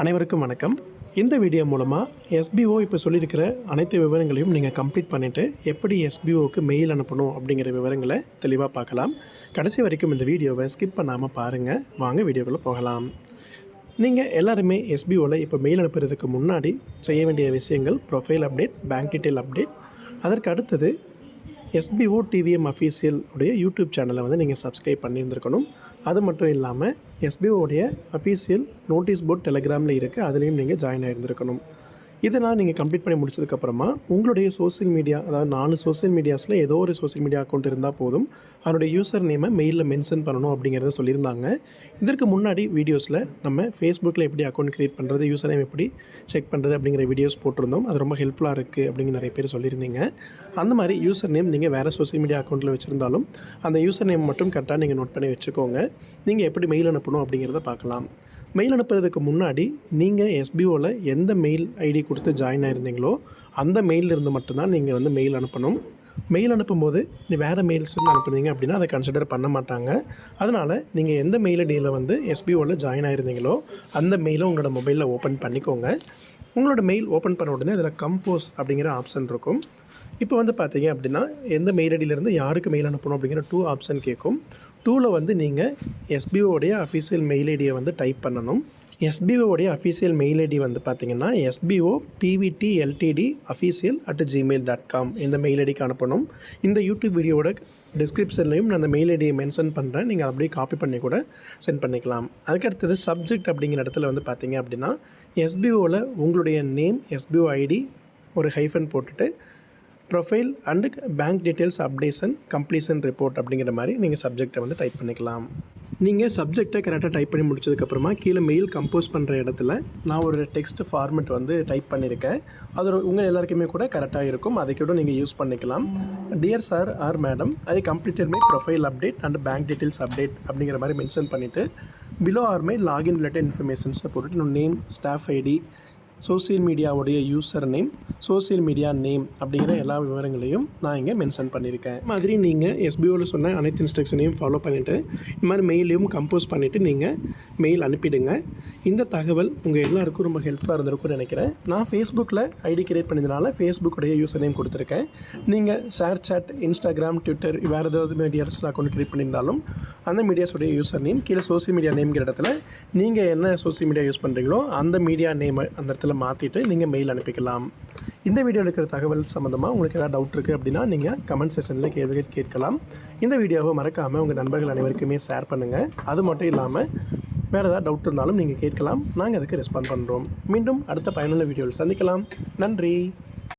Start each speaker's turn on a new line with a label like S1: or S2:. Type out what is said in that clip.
S1: அனைவருக்கும் வணக்கம். இந்த வீடியோ மூலமாக எஸ்பிஓ இப்போ சொல்லியிருக்கிற அனைத்து விவரங்களையும் நீங்கள் கம்ப்ளீட் பண்ணிவிட்டு எப்படி எஸ்பிஓவுக்கு மெயில் அனுப்பணும் அப்படிங்கிற விவரங்களை தெளிவாக பார்க்கலாம். கடைசி வரைக்கும் இந்த வீடியோவை ஸ்கிப் பண்ணாமல் பாருங்கள். வாங்க வீடியோக்குள்ளே போகலாம். நீங்கள் எல்லாருமே எஸ்பிஓவில் இப்போ மெயில் அனுப்புறதுக்கு முன்னாடி செய்ய வேண்டிய விஷயங்கள் profile update, bank detail update. அதற்கு அடுத்தது எஸ்பிஓ டிவிஎம் அஃபீஷியல் உடைய யூடியூப் சேனலை வந்து நீங்கள் சப்ஸ்கிரைப் பண்ணியிருந்துருக்கணும். அது மட்டும் இல்லாமல் எஸ்பிஓடைய அஃபீஷியல் நோட்டீஸ் போர்ட் டெலிகிராமில் இருக்குது, அதுலேயும் நீங்கள் ஜாயின் ஆகியிருந்துருக்கணும். இதெல்லாம் நீங்கள் கம்ப்ளீட் பண்ணி முடிச்சதுக்கப்புறமா உங்களுடைய சோஷியல் மீடியா, அதாவது 4 சோஷியல் மீடியாஸில் ஏதோ ஒரு சோஷியல் மீடியா அக்கௌண்ட் இருந்தால் போதும். அதனுடைய யூசர் நேமை மெயிலில் மென்ஷன் பண்ணணும் அப்படிங்கிறத சொல்லியிருந்தாங்க. இதற்கு முன்னாடி வீடியோஸில் நம்ம ஃபேஸ்புக்கில் எப்படி அக்கௌண்ட் க்ரியேட் பண்ணுறது, யூசர் நேம் எப்படி செக் பண்ணுறது அப்படிங்கிற வீடியோஸ் போட்டிருந்தோம். அது ரொம்ப ஹெல்ப்ஃபுல்லாக இருக்குது அப்படிங்கிற நிறைய பேர் சொல்லியிருந்தீங்க. அந்த மாதிரி யூசர் நேம் நீங்கள் வேறு சோஷியல் மீடியா அக்கௌண்ட்டில் வச்சுருந்தாலும் அந்த யூசர் நேம் மட்டும் கரெக்டாக நீங்கள் நோட் பண்ணி வச்சுக்கோங்க. நீங்கள் எப்படி மெயில் அனுப்பணும் அப்படிங்கிறத பார்க்கலாம். மெயில் அனுப்புறதுக்கு முன்னாடி நீங்கள் எஸ்பிஓவில் எந்த மெயில் ஐடி கொடுத்து ஜாயின் ஆகிருந்தீங்களோ அந்த மெயிலிருந்து மட்டும்தான் நீங்கள் வந்து மெயில் அனுப்பணும். மெயில் அனுப்பும்போது நீ வேறு மெயில்ஸ் வந்து அனுப்புனீங்க அப்படின்னா அதை கன்சிடர் பண்ண மாட்டாங்க. அதனால் நீங்கள் எந்த மெயில் ஐடியில் வந்து எஸ்பிஓவில் ஜாயின் ஆகிருந்தீங்களோ அந்த மெயிலை உங்களோட மொபைலில் ஓப்பன் பண்ணிக்கோங்க. உங்களோட மெயில் ஓப்பன் பண்ண உடனே அதில் கம்போஸ் அப்படிங்கிற ஆப்ஷன் இருக்கும். இப்போ வந்து பார்த்தீங்க அப்படின்னா எந்த மெயில் ஐடியிலேருந்து யாருக்கு மெயில் அனுப்பணும் அப்படிங்கிற 2 ஆப்ஷன் கேட்கும். 2ல் வந்து நீங்கள் எஸ்பிஓடைய அஃபீஷியல் மெயில் ஐடியை வந்து டைப் பண்ணணும். எஸ்பிஓடைய அஃபீஷியல் மெயில் ஐடி வந்து பார்த்திங்கன்னா sbo.pvtltd.official@gmail.com இந்த மெயில் ஐடிக்கு அனுப்பணும். இந்த யூடியூப் வீடியோவோட டிஸ்கிரிப்ஷன்லையும் நான் அந்த மெயில் ஐடியை மென்ஷன் பண்ணுறேன். நீங்கள் அப்படியே காப்பி பண்ணி கூட சென்ட் பண்ணிக்கலாம். அதுக்கடுத்தது சப்ஜெக்ட் அப்படிங்கிற இடத்துல வந்து பார்த்திங்க அப்படின்னா எஸ்பிஓவில் உங்களுடைய நேம், எஸ்பிஓ ஐடி, ஒரு ஹைஃபன் போட்டுட்டு profile and bank details updation completion report அப்படிங்கிற மாதிரி நீங்கள் சப்ஜெக்டை வந்து டைப் பண்ணிக்கலாம். நீங்கள் சப்ஜெக்டை கரெக்டாக டைப் பண்ணி முடிச்சதுக்கப்புறமா கீழே மெயில் கம்போஸ் பண்ணுற இடத்துல நான் ஒரு டெக்ஸ்ட் ஃபார்மெட் வந்து டைப் பண்ணியிருக்கேன். அது உங்கள் எல்லாருக்குமே கூட கரெக்டாக இருக்கும். அதை கூட நீங்கள் யூஸ் பண்ணிக்கலாம். Dear sir or madam, I completed my profile update and bank details update அப்படிங்கிற மாதிரி மென்ஷன் பண்ணிவிட்டு below or my login related இன்ஃபர்மேஷன்ஸை போட்டுட்டு நேம், ஸ்டாஃப் ஐடி, சோசியல் மீடியாவுடைய user name, social media name அப்படிங்கிற எல்லா விவரங்களையும் நான் இங்கே மென்ஷன் பண்ணியிருக்கேன். இது மாதிரி நீங்கள் எஸ்பிஓவில் சொன்ன அனைத்து இன்ஸ்ட்ரக்ஷனையும் ஃபாலோ பண்ணிவிட்டு இந்த மாதிரி மெயிலையும் கம்போஸ் பண்ணிவிட்டு நீங்கள் மெயில் அனுப்பிடுங்க. இந்த தகவல் உங்கள் எல்லாருக்கும் ரொம்ப ஹெல்ப்ஃபுல்லாக இருந்திருக்கும்னு நினைக்கிறேன். நான் ஃபேஸ்புக்கில் ஐடி கிரியேட் பண்ணதுனால ஃபேஸ்புக்குடைய யூசர் நேம் கொடுத்துருக்கேன். நீங்கள் ஷேர் சாட், இன்ஸ்டாகிராம், ட்விட்டர் வேறு ஏதாவது மீடியாஸில் அக்கௌண்ட் கிரியேட் பண்ணியிருந்தாலும் அந்த மீடியாஸுடைய யூசர் நேம் கீழே சோசியல் மீடியா நேம்ங்கிற இடத்துல நீங்கள் என்ன சோசியல் மீடியா யூஸ் பண்ணுறீங்களோ அந்த மீடியா நேமை அந்த இடத்துல மாற்றிட்டு நீங்கள் மெயில் அனுப்பிக்கலாம். இந்த வீடியோவில் இருக்கிற தகவல் சம்மந்தமாக உங்களுக்கு ஏதாவது டவுட் இருக்குது அப்படின்னா நீங்கள் கமெண்ட் செக்ஷனில் கேள்விகள் கேட்கலாம். இந்த வீடியோவை மறக்காமல் உங்கள் நண்பர்கள் அனைவருக்குமே ஷேர் பண்ணுங்கள். அது மட்டும் இல்லாமல் வேறு ஏதாவது டவுட் இருந்தாலும் நீங்கள் கேட்கலாம். நாங்கள் அதுக்கு ரெஸ்பாண்ட் பண்ணுறோம். மீண்டும் அடுத்த பயனுள்ள வீடியோவில் சந்திக்கலாம். நன்றி.